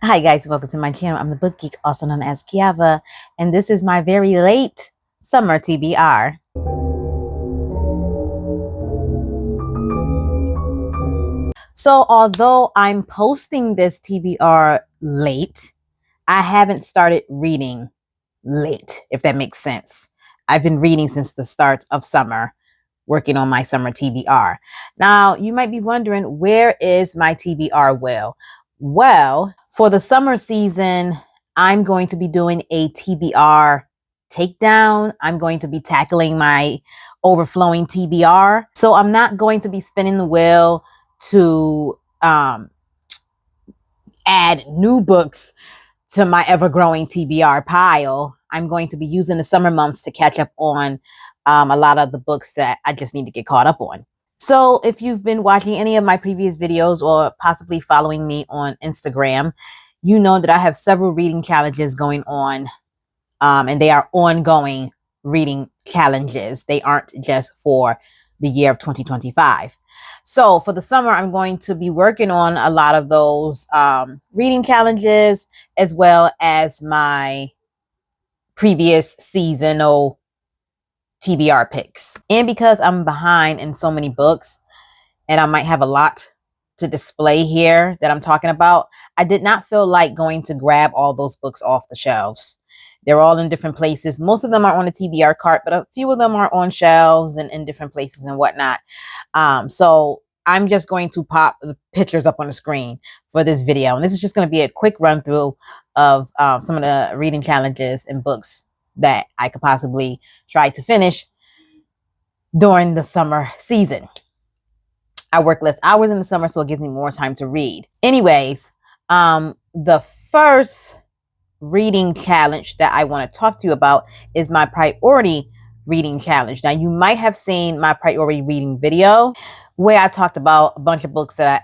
Hi guys, welcome to my channel. I'm the Book Geek, also known as Kiava, and this is my very late summer TBR. So although I'm posting this TBR late, I haven't started reading late, if that makes sense. I've been reading since the start of summer, working on my summer TBR. Now, you might be wondering, where is my TBR will? Well, for the summer season, I'm going to be doing a TBR takedown. I'm going to be tackling my overflowing TBR. So I'm not going to be spinning the wheel to add new books to my ever-growing TBR pile. I'm going to be using the summer months to catch up on a lot of the books that I just need to get caught up on. So if you've been watching any of my previous videos or possibly following me on Instagram, you know that I have several reading challenges going on, and they are ongoing reading challenges. They aren't just for the year of 2025. So for the summer, I'm going to be working on a lot of those reading challenges, as well as my previous seasonal TBR picks. And because I'm behind in so many books, and I might have a lot to display here that I'm talking about, I did not feel like going to grab all those books off the shelves. They're all in different places. Most of them are on the TBR cart, but a few of them are on shelves and in different places and whatnot. So I'm just going to pop the pictures up on the screen for this video. And this is just going to be a quick run through of some of the reading challenges and books that I could possibly try to finish during the summer season. I work less hours in the summer, so it gives me more time to read. Anyways, the first reading challenge that I want to talk to you about is my priority reading challenge. Now, you might have seen my priority reading video where I talked about a bunch of books that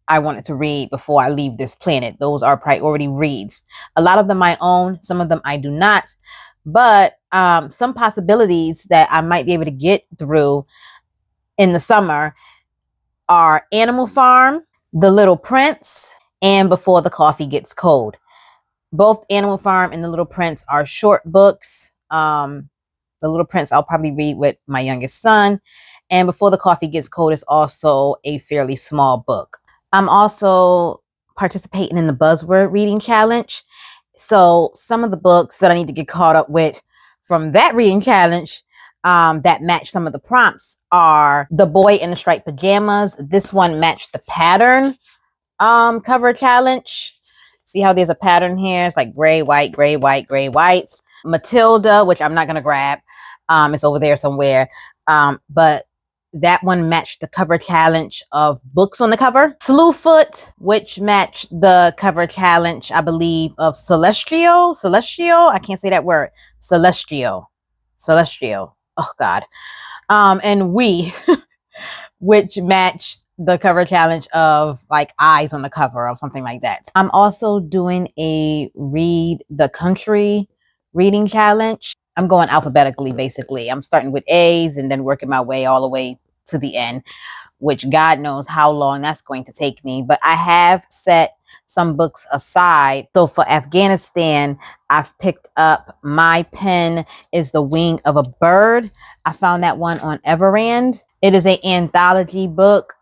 I wanted to read before I leave this planet. Those are priority reads. A lot of them I own, some of them I do not. But some possibilities that I might be able to get through in the summer are Animal Farm, The Little Prince, and Before the Coffee Gets Cold. Both Animal Farm and The Little Prince are short books. The Little Prince I'll probably read with my youngest son, and Before the Coffee Gets Cold is also a fairly small book. I'm also participating in the Buzzword Reading Challenge. So some of the books that I need to get caught up with from that reading challenge that match some of the prompts are The Boy in the Striped Pajamas. This one matched the pattern cover challenge. See how there's a pattern here? It's like gray, white, gray, white, gray, white. Matilda, which I'm not going to grab. It's over there somewhere. But that one matched the cover challenge of books on the cover. Slewfoot, which matched the cover challenge, I believe, of Celestial. I can't say that word. Celestial. Oh, God. And We, which matched the cover challenge of like eyes on the cover or something like that. I'm also doing a Read the Country reading challenge. I'm going alphabetically, basically. I'm starting with A's and then working my way all the way to the end, which God knows how long that's going to take me. But I have set some books aside. So for Afghanistan, I've picked up My Pen is the Wing of a Bird. I found that one on Everand. It is an anthology book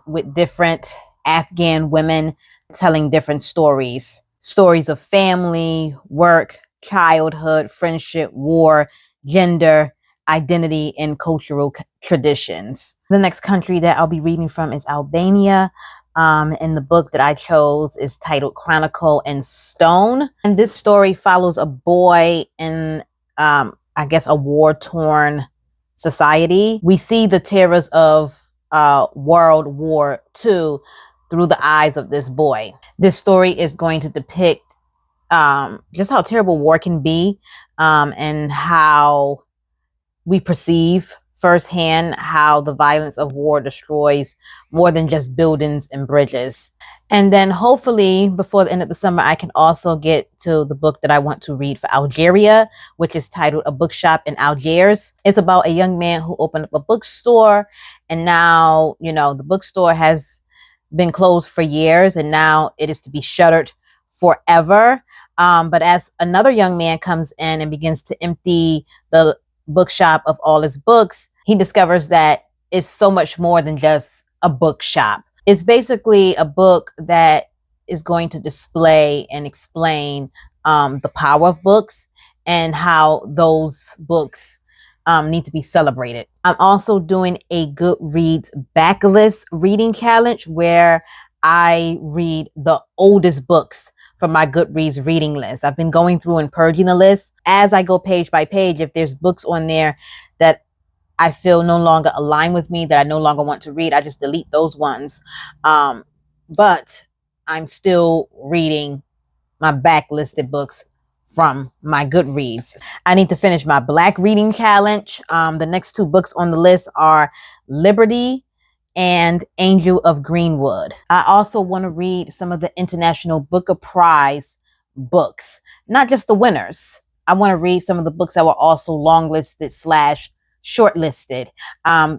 with different Afghan women telling different stories. Stories of family, work, childhood, friendship, war, gender, identity, and cultural traditions. The next country that I'll be reading from is Albania. And the book that I chose is titled Chronicle in Stone. And this story follows a boy in, I guess, a war-torn society. We see the terrors of World War II through the eyes of this boy. This story is going to depict just how terrible war can be, and how we perceive firsthand how the violence of war destroys more than just buildings and bridges. And then hopefully before the end of the summer, I can also get to the book that I want to read for Algeria, which is titled A Bookshop in Algiers. It's about a young man who opened up a bookstore, and now, you know, the bookstore has been closed for years, and now it is to be shuttered forever. But as another young man comes in and begins to empty the bookshop of all his books, he discovers that it's so much more than just a bookshop. It's basically a book that is going to display and explain the power of books and how those books need to be celebrated. I'm also doing a Goodreads backlist reading challenge where I read the oldest books from my Goodreads reading list. I've been going through and purging the list. As I go page by page, if there's books on there that I feel no longer align with me, that I no longer want to read, I just delete those ones. But I'm still reading my backlisted books from my Goodreads. I need to finish my Black reading challenge. The next 2 books on the list are Liberty and Angel of Greenwood. I also want to read some of the International Booker Prize books, not just the winners. I want to read some of the books that were also longlisted / shortlisted.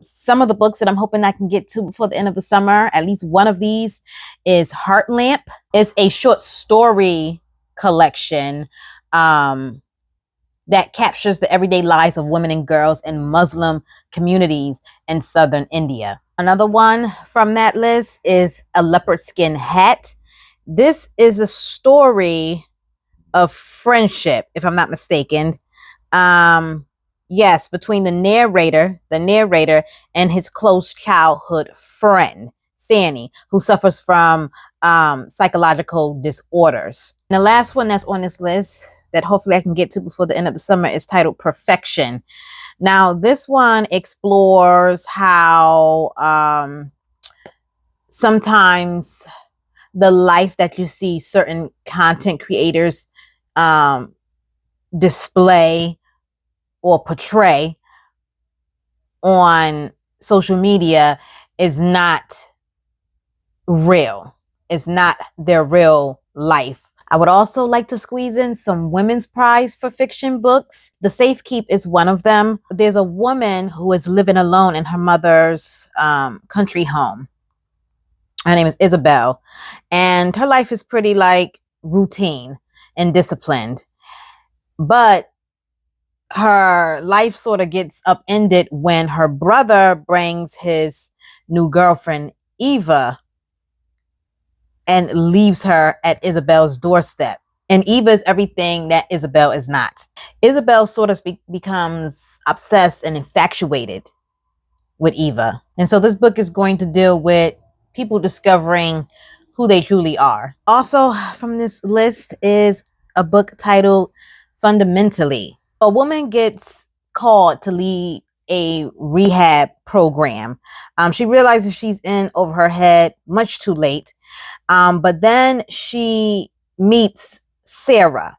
Some of the books that I'm hoping I can get to before the end of the summer, at least one of these, is Heart Lamp. It's a short story collection that captures the everyday lives of women and girls in Muslim communities in southern India. Another one from that list is A Leopard Skin Hat. This is a story of friendship, if I'm not mistaken. Yes, between the narrator and his close childhood friend, Fanny, who suffers from psychological disorders. And the last one that's on this list that hopefully I can get to before the end of the summer is titled Perfection. Now, this one explores how sometimes the life that you see certain content creators display or portray on social media is not real. It's not their real life. I would also like to squeeze in some women's prize for fiction books. The Safe Keep is one of them. There's a woman who is living alone in her mother's country home. Her name is Isabel, and her life is pretty like routine and disciplined. But her life sort of gets upended when her brother brings his new girlfriend, Eva, and leaves her at Isabel's doorstep. And Eva is everything that Isabel is not. Isabel sort of becomes obsessed and infatuated with Eva. And so this book is going to deal with people discovering who they truly are. Also from this list is a book titled Fundamentally. A woman gets called to lead a rehab program. She realizes she's in over her head much too late. But then she meets Sarah,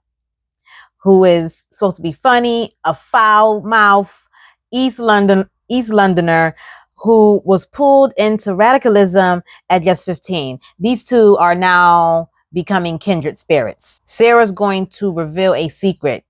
who is supposed to be funny, a foul-mouthed East Londoner who was pulled into radicalism at just 15. These two are now becoming kindred spirits. Sarah's going to reveal a secret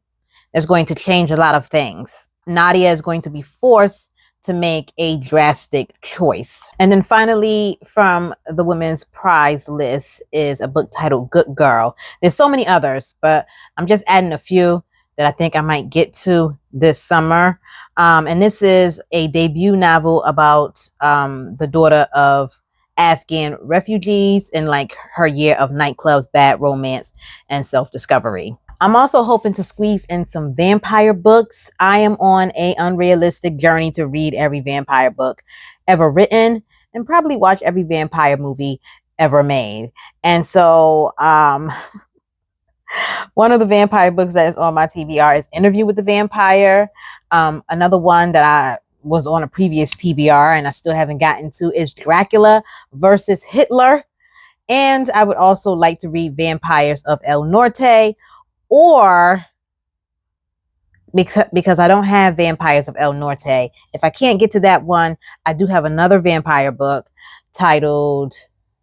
that's going to change a lot of things. Nadia is going to be forced to make a drastic choice. And then finally, from the women's prize list is a book titled Good Girl. There's so many others, but I'm just adding a few that I think I might get to this summer. And this is a debut novel about the daughter of Afghan refugees and like her year of nightclubs, bad romance, and self-discovery. I'm also hoping to squeeze in some vampire books. I am on an unrealistic journey to read every vampire book ever written and probably watch every vampire movie ever made. And so one of the vampire books that is on my TBR is Interview with the Vampire. Another one that I was on a previous TBR and I still haven't gotten to is Dracula versus Hitler. And I would also like to read Vampires of El Norte, or because I don't have Vampires of El Norte. If I can't get to that one, I do have another vampire book titled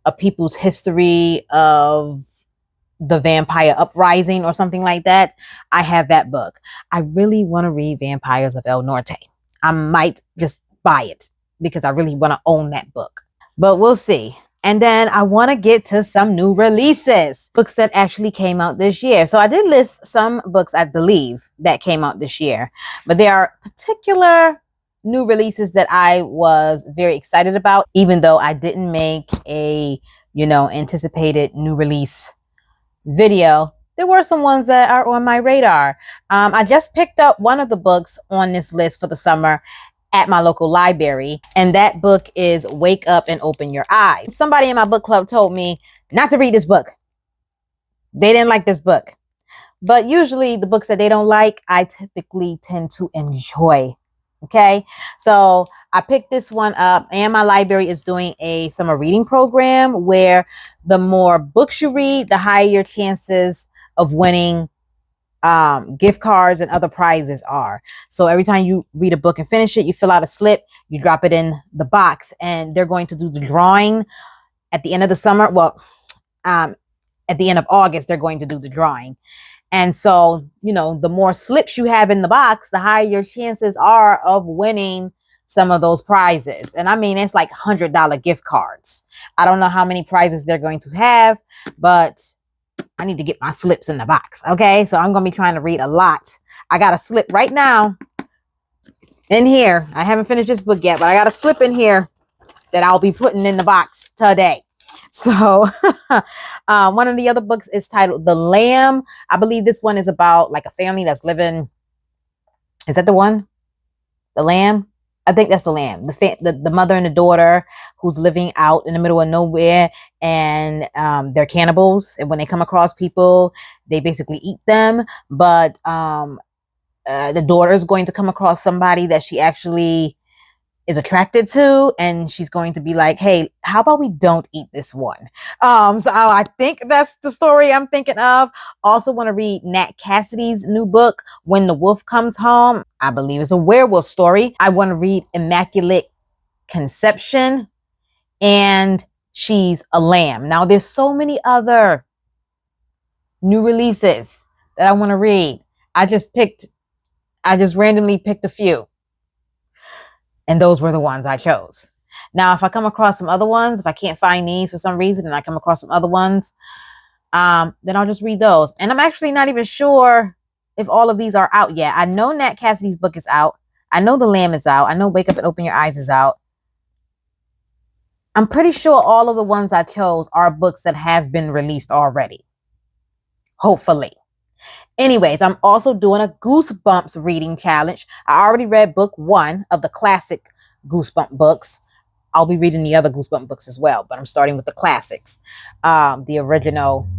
A People's History of the Vampire Uprising or something like that. I have that book. I really want to read Vampires of El Norte. I might just buy it because I really want to own that book. But we'll see. And then I want to get to some new releases, books that actually came out this year. So I did list some books, I believe, that came out this year, but there are particular new releases that I was very excited about, even though I didn't make a, anticipated new release video. There were some ones that are on my radar. I just picked up one of the books on this list for the summer at my local library, and that book is Wake Up and Open Your Eyes. Somebody in my book club told me not to read this book. They didn't like this book. But usually the books that they don't like, I typically tend to enjoy. Okay, so I picked this one up, and my library is doing a summer reading program where the more books you read, the higher your chances of winning gift cards and other prizes are. So every time you read a book and finish it, you fill out a slip, you drop it in the box, and they're going to do the drawing at the end of the summer. Well, at the end of August, they're going to do the drawing. And so, the more slips you have in the box, the higher your chances are of winning some of those prizes. And I mean, it's like $100 gift cards. I don't know how many prizes they're going to have, but I need to get my slips in the box. Okay, so I'm going to be trying to read a lot. I got a slip right now in here. I haven't finished this book yet, but I got a slip in here that I'll be putting in the box today. So one of the other books is titled The Lamb. I believe this one is about like a family that's living. Is that the one? The Lamb? I think that's The Lamb. The mother and the daughter who's living out in the middle of nowhere, and they're cannibals. And when they come across people, they basically eat them. But the daughter is going to come across somebody that she actually is attracted to, and she's going to be like, hey, how about we don't eat this one? So I think that's the story I'm thinking of. Also want to read Nat Cassidy's new book, When the Wolf Comes Home. I believe it's a werewolf story. I want to read Immaculate Conception and She's a Lamb. Now there's so many other new releases that I want to read. I just randomly picked a few. And those were the ones I chose. Now, if I come across some other ones, if I can't find these for some reason and I come across some other ones, then I'll just read those. And I'm actually not even sure if all of these are out yet. I know Nat Cassidy's book is out. I know The Lamb is out. I know Wake Up and Open Your Eyes is out. I'm pretty sure all of the ones I chose are books that have been released already. Hopefully. Anyways, I'm also doing a Goosebumps reading challenge. I already read book 1 of the classic Goosebump books. I'll be reading the other Goosebump books as well, but I'm starting with the classics, the original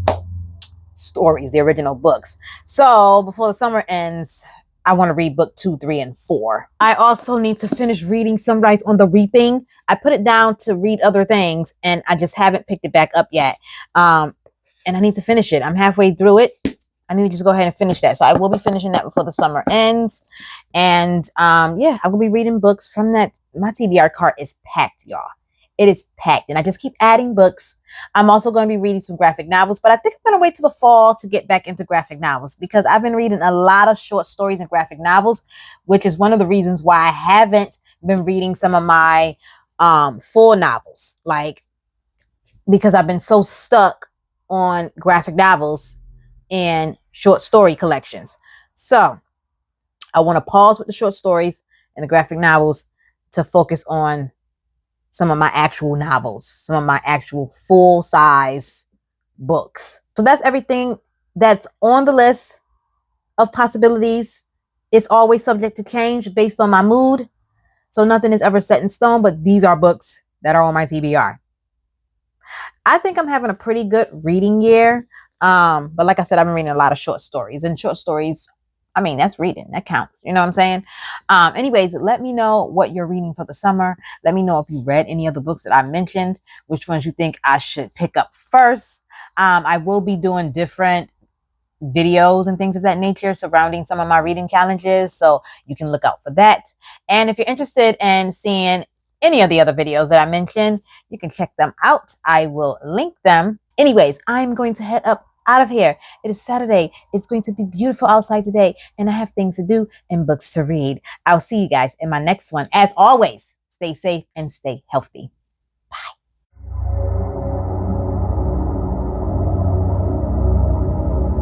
stories, the original books. So before the summer ends, I want to read book 2, 3, and 4. I also need to finish reading Sunrise on the Reaping. I put it down to read other things, and I just haven't picked it back up yet. And I need to finish it. I'm halfway through it. I need to just go ahead and finish that. So I will be finishing that before the summer ends. And yeah, I will be reading books from that. My TBR cart is packed, y'all. It is packed. And I just keep adding books. I'm also going to be reading some graphic novels. But I think I'm going to wait till the fall to get back into graphic novels, because I've been reading a lot of short stories and graphic novels, which is one of the reasons why I haven't been reading some of my full novels. Like, because I've been so stuck on graphic novels and short story collections. So I want to pause with the short stories and the graphic novels to focus on some of my actual novels, some of my actual full-size books. So that's everything that's on the list of possibilities. It's always subject to change based on my mood. So nothing is ever set in stone, but these are books that are on my TBR. I think I'm having a pretty good reading year. But like I said, I've been reading a lot of short stories, and short stories, I mean, that's reading. That counts. You know what I'm saying? Anyways, let me know what you're reading for the summer. Let me know if you read any of the books that I mentioned, which ones you think I should pick up first. I will be doing different videos and things of that nature surrounding some of my reading challenges, so you can look out for that. And if you're interested in seeing any of the other videos that I mentioned, you can check them out. I will link them. Anyways, I'm going to head up out of here. It is Saturday. It's going to be beautiful outside today, and I have things to do and books to read. I'll see you guys in my next one. As always, stay safe and stay healthy.